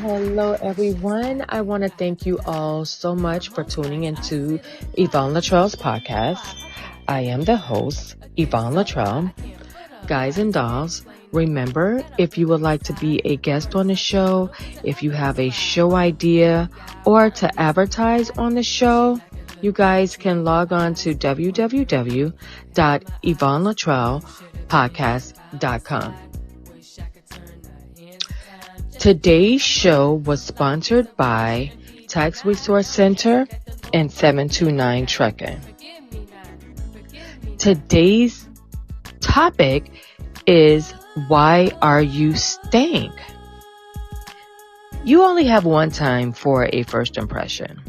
Hello, everyone. I want to thank you all so much for tuning into Yvonne Luttrell's podcast. I am the host, Yvonne Luttrell. Guys and dolls, remember, if you would like to be a guest on the show, if you have a show idea, or to advertise on the show, you guys can log on to www.yvonneluttrellpodcast.com. Today's show was sponsored by Tax Resource Center and 729 Trucking. Today's topic is, why are you stank? You only have one time for a first impression.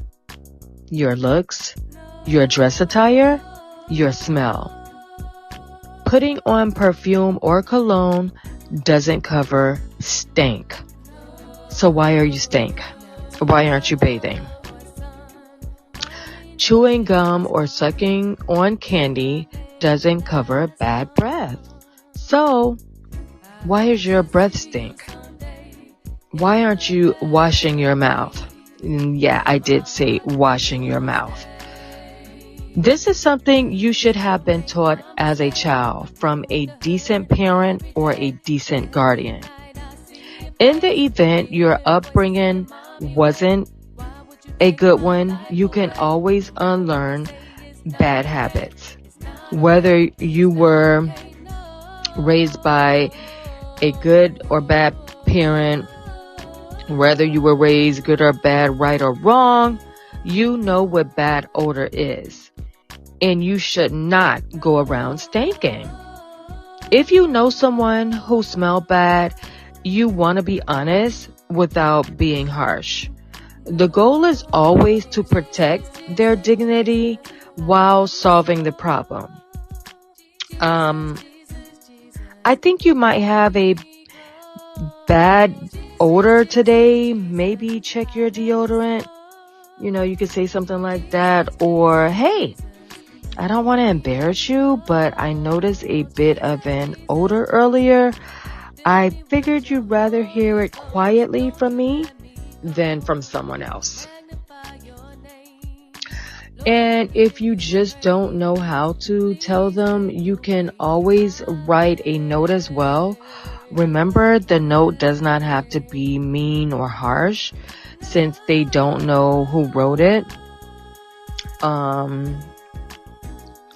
Your looks, your dress attire, your smell. Putting on perfume or cologne doesn't cover stank. So why are you stank? Why aren't you bathing? Chewing gum or sucking on candy doesn't cover bad breath. So why is your breath stink? Why aren't you washing your mouth? Yeah, I did say washing your mouth. This is something you should have been taught as a child from a decent parent or a decent guardian. In the event your upbringing wasn't a good one, you can always unlearn bad habits. Whether you were raised by a good or bad parent, whether you were raised good or bad, right or wrong, you know what bad odor is. And you should not go around stinking. If you know someone who smells bad, you want to be honest without being harsh. The goal is always to protect their dignity while solving the problem. I think you might have a bad odor today. Maybe check your deodorant. You could say something like that. Or, hey, I don't want to embarrass you, but I noticed a bit of an odor earlier. I figured you'd rather hear it quietly from me than from someone else. And if you just don't know how to tell them, you can always write a note as well. Remember, the note does not have to be mean or harsh since they don't know who wrote it. I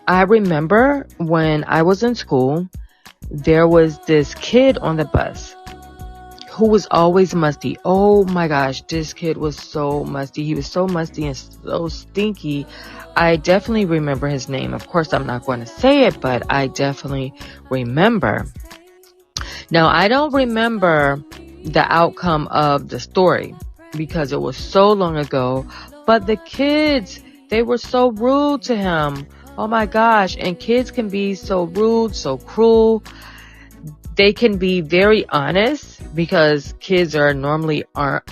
remember when I was in school, there was this kid on the bus who was always musty. Oh my gosh, this kid was so musty. He was so musty and so stinky. I definitely remember his name. Of course, I'm not going to say it, but I definitely remember. Now, I don't remember the outcome of the story because it was so long ago, but the kids, they were so rude to him. Oh my gosh. And kids can be so rude, so cruel. They can be very honest because kids are normally honest,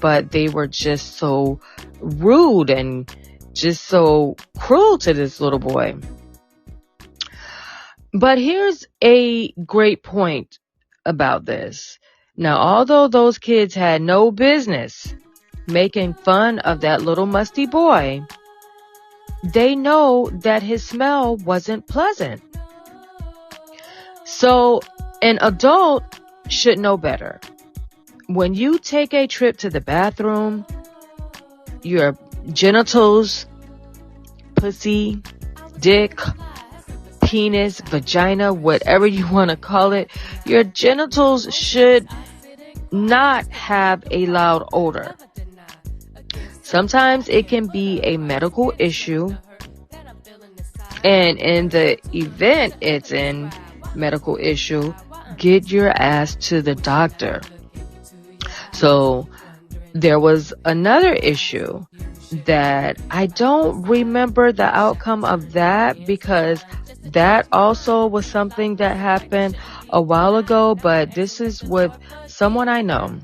but they were just so rude and just so cruel to this little boy. But here's a great point about this. Now, although those kids had no business making fun of that little musty boy, they know that his smell wasn't pleasant. So an adult should know better. When you take a trip to the bathroom, your genitals, pussy, dick, penis, vagina, whatever you want to call it, your genitals should not have a loud odor. Sometimes it can be a medical issue, and in the event it's a medical issue, get your ass to the doctor. So there was another issue. that I don't remember the outcome of that, because that also was something that happened a while ago, but this is with someone I know.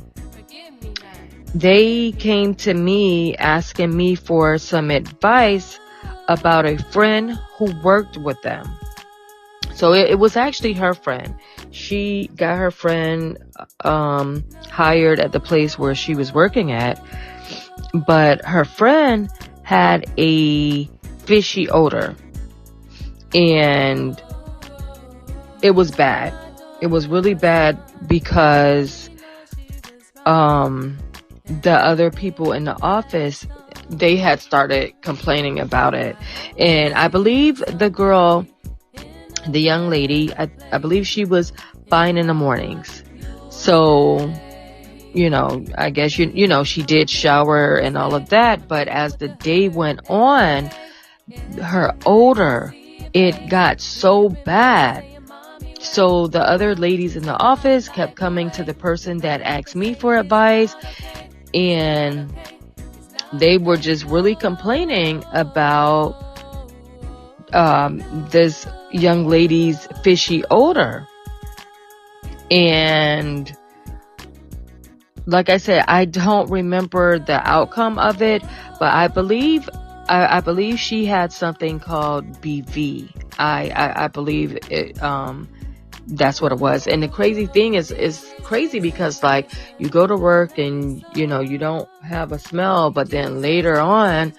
They came to me asking me for some advice about a friend who worked with them. So it was actually her friend. She got her friend hired at the place where she was working at, but her friend had a fishy odor, and it was bad. It was really bad because the other people in the office, they had started complaining about it. And I believe the girl, the young lady, I believe she was fine in the mornings. So, I guess, she did shower and all of that. But as the day went on, her odor, it got so bad. So the other ladies in the office kept coming to the person that asked me for advice, and they were just really complaining about this young lady's fishy odor. And like I said, I don't remember the outcome of it, but I believe she had something called BV. I believe it, that's what it was. And the crazy thing is crazy because, like, you go to work and, you don't have a smell, but then later on,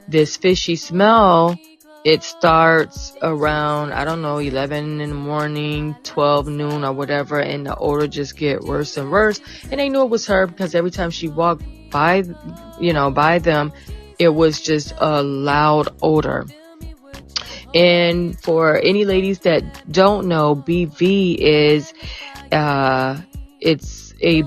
this fishy smell, it starts around, 11 in the morning, 12 noon or whatever, and the odor just get worse and worse. And they knew it was her because every time she walked by them, it was just a loud odor. And for any ladies that don't know, BV is, it's a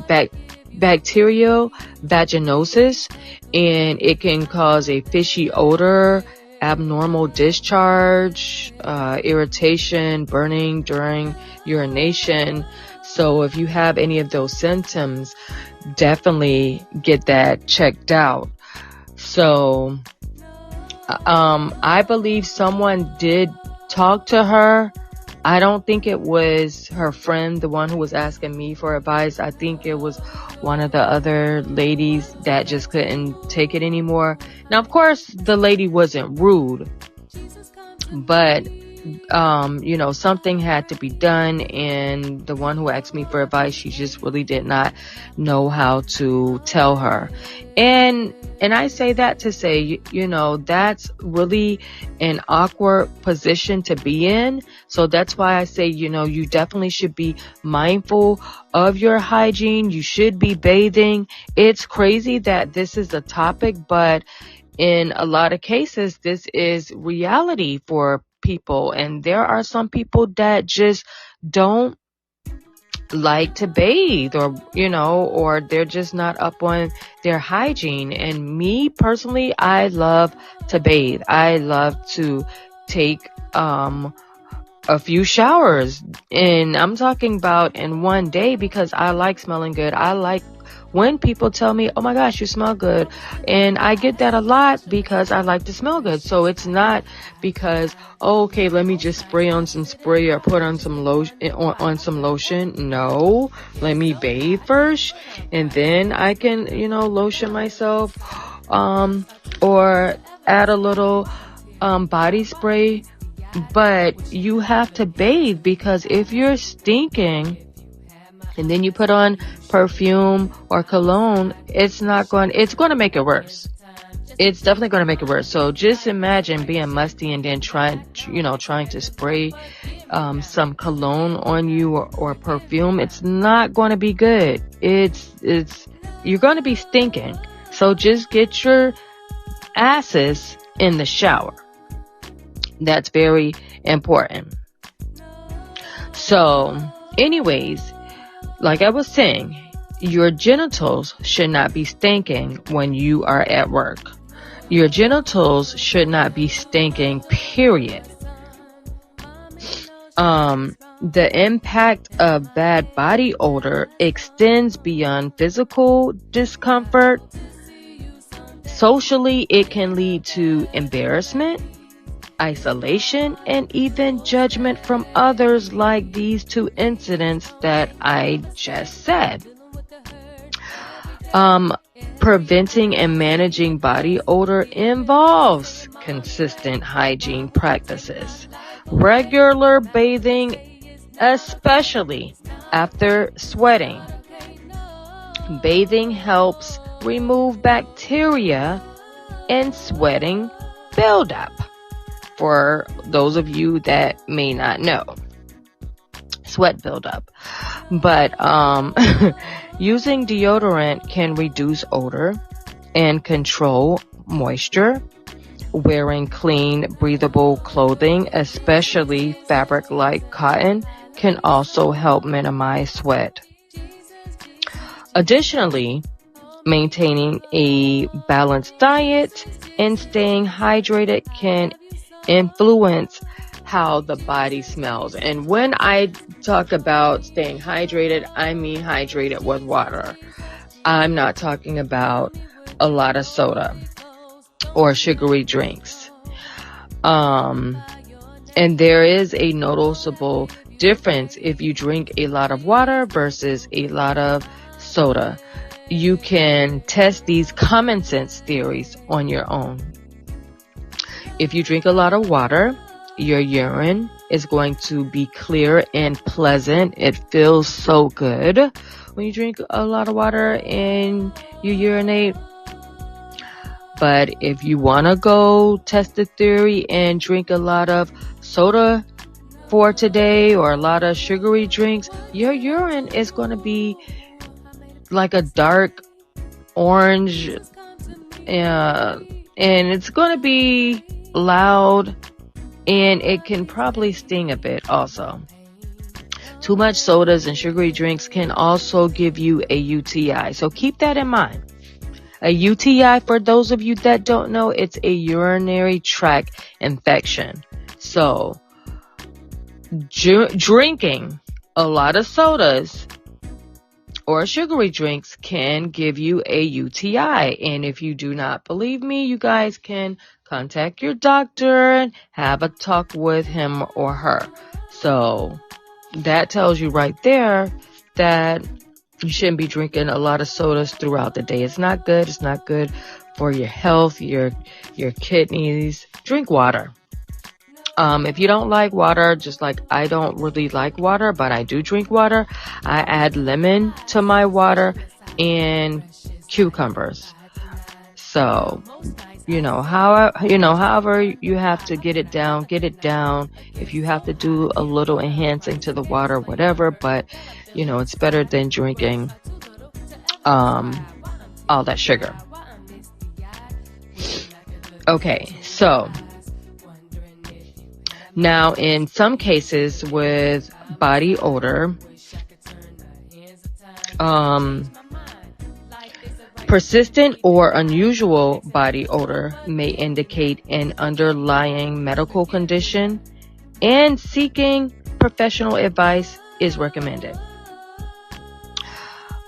bacterial vaginosis, and it can cause a fishy odor, abnormal discharge, irritation, burning during urination. So if you have any of those symptoms, definitely get that checked out. So I believe someone did talk to her. I don't think it was her friend, the one who was asking me for advice. I think it was one of the other ladies that just couldn't take it anymore. Now, of course, the lady wasn't rude, but something had to be done, and the one who asked me for advice, she just really did not know how to tell her. And I say that to say, that's really an awkward position to be in. So that's why I say, you definitely should be mindful of your hygiene. You should be bathing. It's crazy that this is a topic, but in a lot of cases, this is reality for people. And there are some people that just don't like to bathe, or they're just not up on their hygiene. And me personally, I love to bathe. I love to take a few showers, and I'm talking about in one day, because I like smelling good. I like when people tell me, oh my gosh, you smell good. And I get that a lot because I like to smell good. So it's not because, okay, let me just spray on some spray or put on some lotion. No, let me bathe first, and then I can, lotion myself, or add a little, body spray. But you have to bathe, because if you're stinking and then you put on perfume or cologne, it's going to make it worse. It's definitely going to make it worse. So just imagine being musty and then trying to spray some cologne on you or perfume. It's not going to be good. You're going to be stinking. So just get your asses in the shower. That's very important. So, anyways, like I was saying, your genitals should not be stinking when you are at work. Your genitals should not be stinking, period. The impact of bad body odor extends beyond physical discomfort. Socially, it can lead to embarrassment, isolation, and even judgment from others, like these two incidents that I just said. Preventing and managing body odor involves consistent hygiene practices, regular bathing, especially after sweating. Bathing helps remove bacteria and sweating buildup. For those of you that may not know, sweat buildup. But using deodorant can reduce odor and control moisture. Wearing clean, breathable clothing, especially fabric like cotton, can also help minimize sweat. Additionally, maintaining a balanced diet and staying hydrated can influence how the body smells. And when I talk about staying hydrated, I mean hydrated with water. I'm not talking about a lot of soda or sugary drinks. And there is a noticeable difference if you drink a lot of water versus a lot of soda. You can test these common sense theories on your own. If you drink a lot of water, your urine is going to be clear and pleasant. It feels so good when you drink a lot of water and you urinate. But if you want to go test the theory and drink a lot of soda for today or a lot of sugary drinks, your urine is going to be like a dark orange, and it's going to be loud, and it can probably sting a bit also. Too much sodas and sugary drinks can also give you a UTI, so keep that in mind. A UTI, for those of you that don't know, it's a urinary tract infection. So drinking a lot of sodas or sugary drinks can give you a UTI. And if you do not believe me, you guys can contact your doctor and have a talk with him or her. So that tells you right there that you shouldn't be drinking a lot of sodas throughout the day. It's not good. It's not good for your health, your kidneys. Drink water. If you don't like water, just like I don't really like water, but I do drink water, I add lemon to my water and cucumbers. So, however you have to get it down. If you have to do a little enhancing to the water, whatever, but it's better than drinking all that sugar. Okay, so now, in some cases with body odor, persistent or unusual body odor may indicate an underlying medical condition, and seeking professional advice is recommended.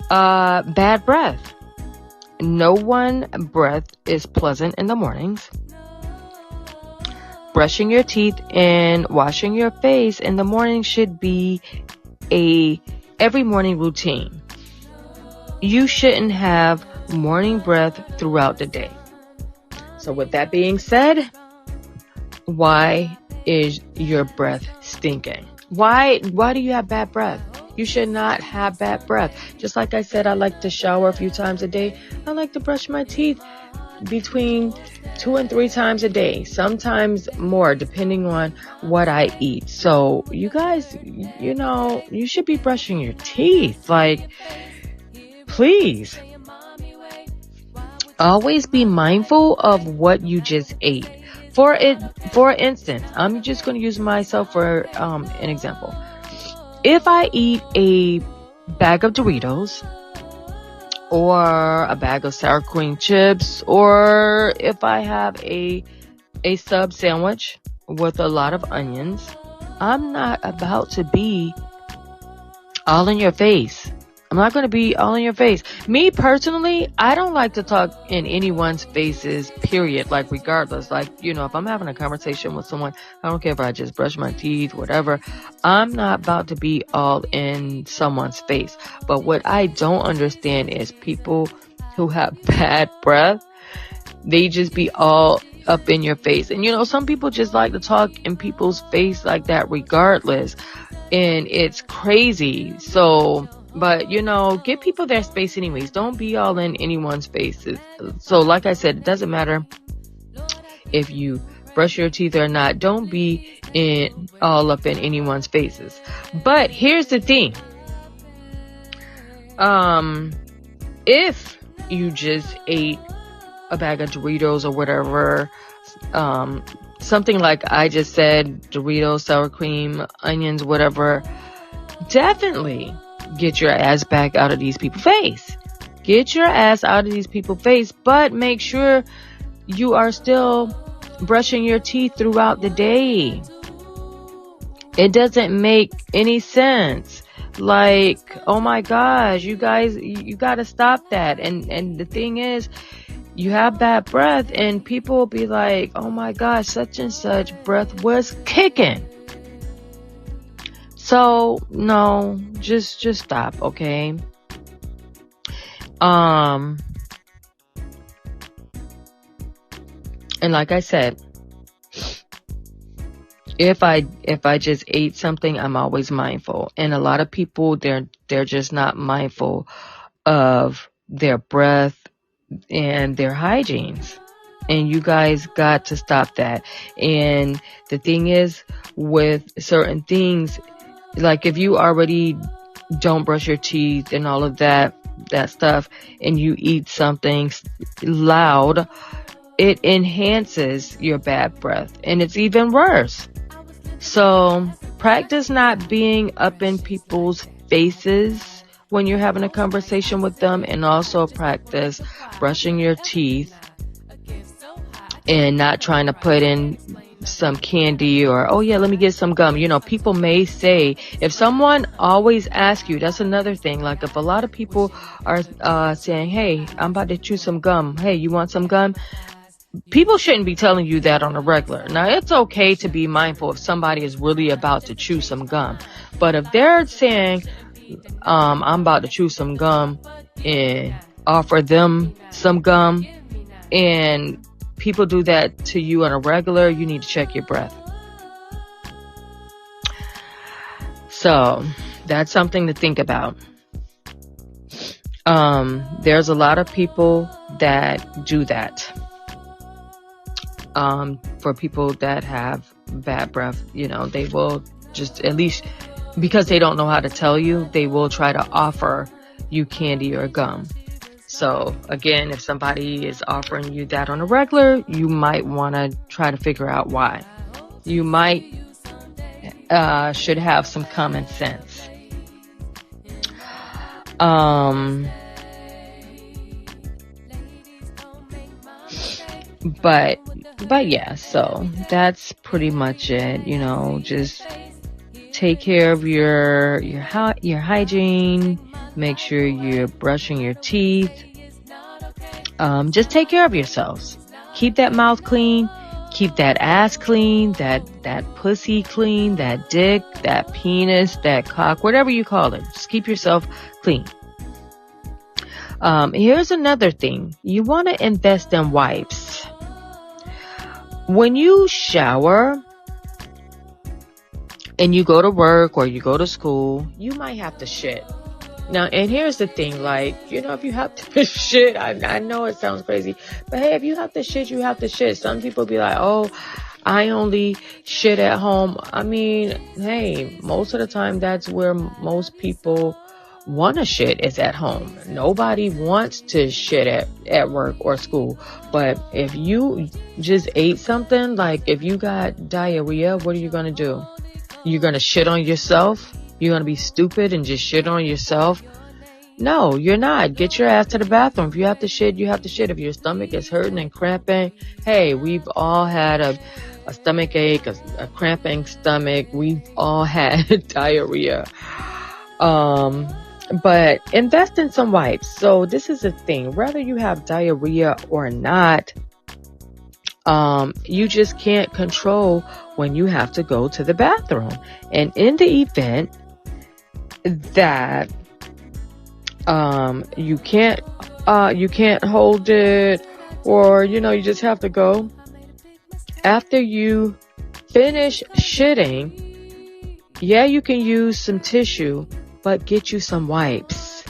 Bad breath. No one breath is pleasant in the mornings. Brushing your teeth and washing your face in the morning should be a every morning routine. You shouldn't have morning breath throughout the day. So with that being said, why is your breath stinking? Why do you have bad breath? You should not have bad breath. Just like I said, I like to shower a few times a day. I like to brush my teeth between 2 and 3 times a day, sometimes more depending on what I eat. So you guys, you should be brushing your teeth. Like, please always be mindful of what you just ate. For instance, I'm just going to use myself for an example. If I eat a bag of Doritos or a bag of sour cream chips, or if I have a sub sandwich with a lot of onions, I'm not about to be all in your face. I'm not going to be all in your face. Me personally, I don't like to talk in anyone's faces, period. Like, regardless, like, if I'm having a conversation with someone, I don't care if I just brush my teeth, whatever. I'm not about to be all in someone's face. But what I don't understand is people who have bad breath. They just be all up in your face. And some people just like to talk in people's face like that regardless. And it's crazy. So, but give people their space anyways. Don't be all in anyone's faces. So like I said, it doesn't matter if you brush your teeth or not. Don't be all up in anyone's faces. But here's the thing. If you just ate a bag of Doritos or whatever, something like I just said, Doritos, sour cream, onions, whatever, definitely get your ass back out of these people's face. Get your ass out of these people's face, but make sure you are still brushing your teeth throughout the day. It doesn't make any sense. Like, oh my gosh, you guys, you gotta stop that. And the thing is, you have bad breath and people will be like, oh my gosh, such and such breath was kicking. So no, just stop, okay? And like I said, if I just ate something, I'm always mindful. And a lot of people, they're just not mindful of their breath and their hygienes. And you guys got to stop that. And the thing is, with certain things, like if you already don't brush your teeth and all of that stuff, and you eat something loud, it enhances your bad breath. And it's even worse. So practice not being up in people's faces when you're having a conversation with them, and also practice brushing your teeth and not trying to put in some candy or, oh yeah, let me get some gum. People may say, if someone always asks you, that's another thing. Like if a lot of people are saying, hey, I'm about to chew some gum. Hey, you want some gum? People shouldn't be telling you that on a regular. Now, it's okay to be mindful if somebody is really about to chew some gum. But if they're saying, I'm about to chew some gum, and offer them some gum, and people do that to you on a regular, you need to check your breath. So that's something to think about. There's a lot of people that do that. For people that have bad breath, they will just, at least because they don't know how to tell you, they will try to offer you candy or gum. So again, if somebody is offering you that on a regular, you might want to try to figure out why. You might should have some common sense. But yeah, so that's pretty much it. Just take care of your hygiene. Make sure you're brushing your teeth. Just take care of yourselves. Keep that mouth clean. Keep that ass clean. That pussy clean. That dick. That penis. That cock. Whatever you call it. Just keep yourself clean. Here's another thing. You want to invest in wipes. When you shower and you go to work or you go to school, you might have to shit. Now, and here's the thing, like, if you have to shit, I know it sounds crazy, but hey, if you have to shit, you have to shit. Some people be like, oh, I only shit at home. I mean, hey, most of the time that's where most people want to shit is at home. Nobody wants to shit at work or school. But if you just ate something, like if you got diarrhea, what are you going to do? You're going to shit on yourself? You're going to be stupid and just shit on yourself? No, you're not. Get your ass to the bathroom. If you have to shit, you have to shit. If your stomach is hurting and cramping, hey, we've all had a stomach ache, a cramping stomach. We've all had diarrhea. But invest in some wipes. So this is the thing, whether you have diarrhea or not, you just can't control when you have to go to the bathroom. And in the event that you can't hold it, or you just have to go after you finish shitting, yeah, you can use some tissue, but get you some wipes,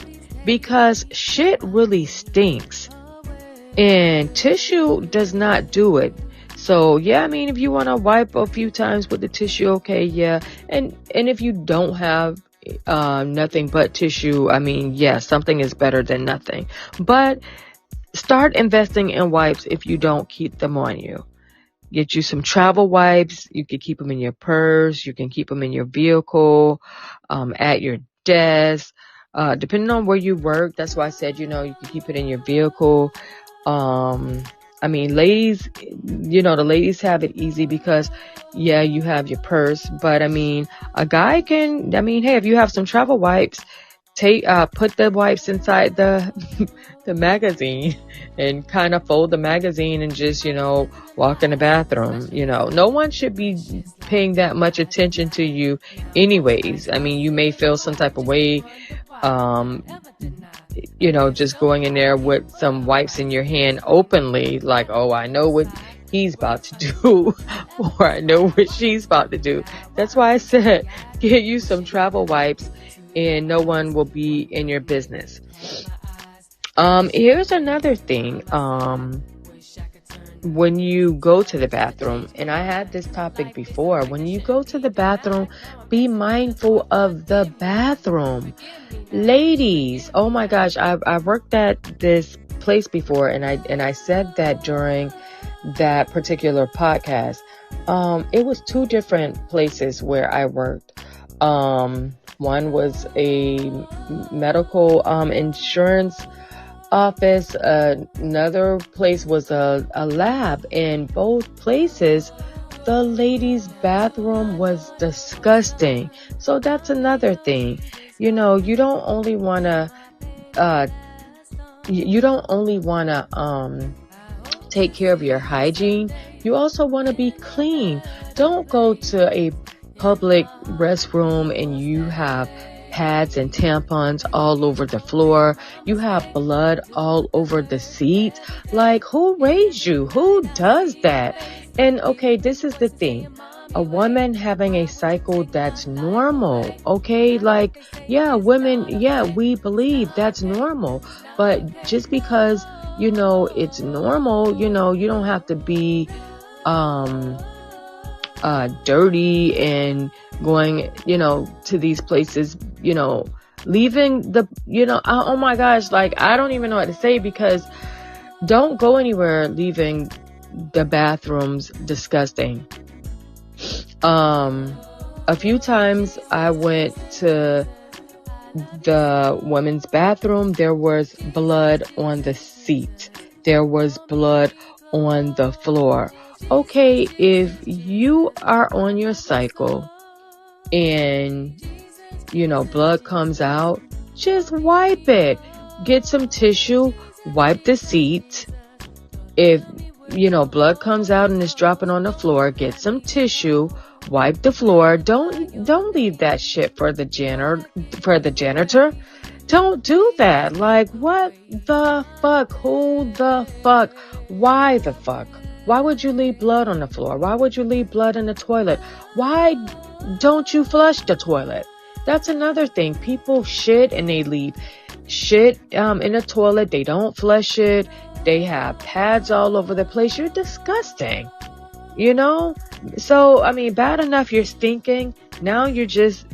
because shit really stinks and tissue does not do it. So yeah, I mean, if you want to wipe a few times with the tissue, okay, yeah. And if you don't have nothing but tissue, I mean, yeah, something is better than nothing. But start investing in wipes if you don't keep them on you. Get you some travel wipes. You can keep them in your purse. You can keep them in your vehicle, at your desk, depending on where you work. That's why I said, you can keep it in your vehicle. I mean, ladies, the ladies have it easy because, yeah, you have your purse. But I mean, a guy can, hey, if you have some travel wipes, put the wipes inside the the magazine and kind of fold the magazine and just, walk in the bathroom. No one should be paying that much attention to you anyways. I mean, you may feel some type of way, just going in there with some wipes in your hand openly, like, oh, I know what he's about to do, or I know what she's about to do. That's why I said, get you some travel wipes and no one will be in your business. Here's another thing. When you go to the bathroom, and I had this topic before, when you go to the bathroom, be mindful of the bathroom. Ladies, oh my gosh, I worked at this place before, and I said that during that particular podcast. It was two different places where I worked. One was a medical insurance office. Another place was a lab. In both places, the ladies' bathroom was disgusting. So that's another thing. You don't only want to take care of your hygiene. You also want to be clean. Don't go to a public restroom and you have pads and tampons all over the floor. You have blood all over the seat. Like, who raised you? Who does that? And okay, this is the thing. A woman having a cycle, that's normal. Okay, like, yeah, women, yeah, we believe that's normal. But just because, it's normal, you don't have to be dirty and going, to these places, leaving the, oh my gosh, like, I don't even know what to say, because don't go anywhere leaving the bathrooms disgusting. A few times I went to the women's bathroom, there was blood on the seat. There was blood on the floor. Okay, if you are on your cycle and, blood comes out, just wipe it. Get some tissue, wipe the seat. If, blood comes out and it's dropping on the floor, get some tissue, wipe the floor. Don't leave that shit for the janitor. Don't do that. Like, what the fuck? Who the fuck? Why the fuck? Why would you leave blood on the floor? Why would you leave blood in the toilet? Why don't you flush the toilet? That's another thing. People shit and they leave shit in the toilet. They don't flush it. They have pads all over the place. You're disgusting. So, I mean, bad enough you're stinking. Now you're just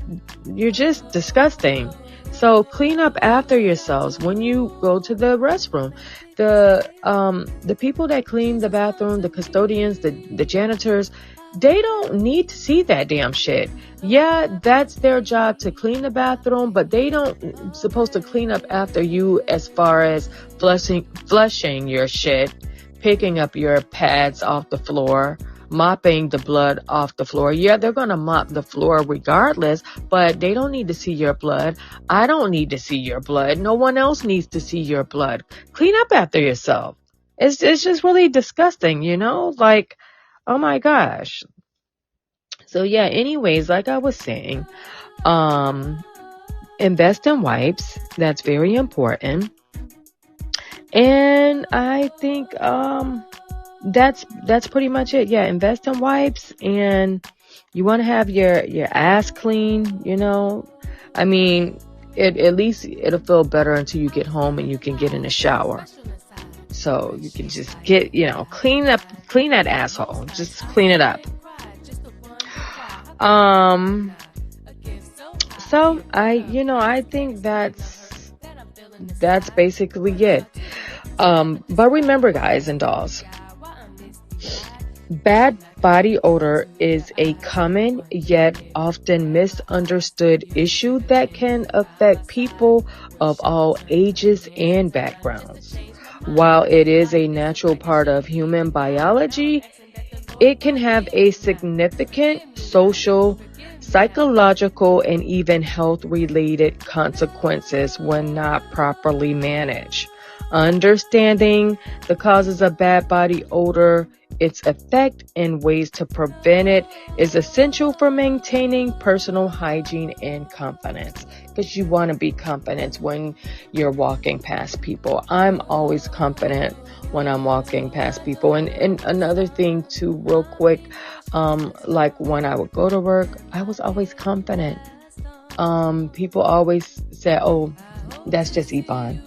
disgusting. So clean up after yourselves when you go to the restroom. The people that clean the bathroom, the custodians, the janitors, they don't need to see that damn shit. Yeah, that's their job to clean the bathroom, but they don't supposed to clean up after you as far as flushing your shit, picking up your pads off the floor, mopping the blood off the floor. Yeah, they're going to mop the floor regardless, but they don't need to see your blood. I don't need to see your blood. No one else needs to see your blood. Clean up after yourself. It's just really disgusting, like, oh my gosh. So yeah, anyways, like I was saying, invest in wipes. That's very important. And I think that's pretty much it. Yeah, invest in wipes, and you want to have your ass clean, I mean, at least it'll feel better until you get home and you can get in the shower. So you can just get, clean that asshole. Just clean it up. So I think that's basically it. But remember, guys and dolls, bad body odor is a common yet often misunderstood issue that can affect people of all ages and backgrounds. While it is a natural part of human biology, it can have a significant social, psychological, and even health-related consequences when not properly managed. Understanding the causes of bad body odor, its effect, and ways to prevent it is essential for maintaining personal hygiene and confidence. Because you want to be confident when you're walking past people. I'm always confident when I'm walking past people. And another thing too, real quick, like when I would go to work, I was always confident. People always say, oh, that's just Yvonne.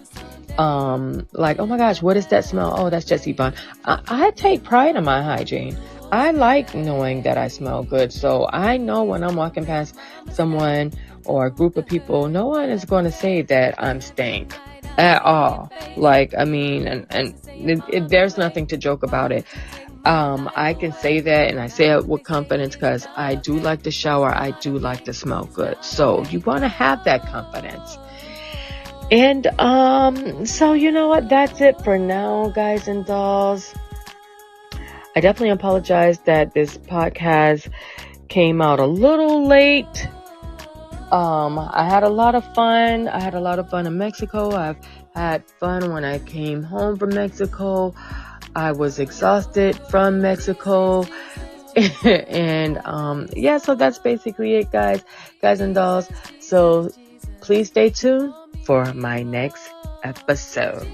Like, oh my gosh, what is that smell? Oh, that's just Yvonne. I take pride in my hygiene. I like knowing that I smell good. So I know when I'm walking past someone or a group of people, no one is going to say that I'm stank at all. Like, I mean, and there's nothing to joke about it. I can say that, and I say it with confidence because I do like to shower. I do like to smell good. So you want to have that confidence. And, so you know what? That's it for now, guys and dolls. I definitely apologize that this podcast came out a little late. I had a lot of fun. I had a lot of fun in Mexico. I've had fun when I came home from Mexico. I was exhausted from Mexico. And, yeah, so that's basically it, guys and dolls. So please stay tuned for my next episode.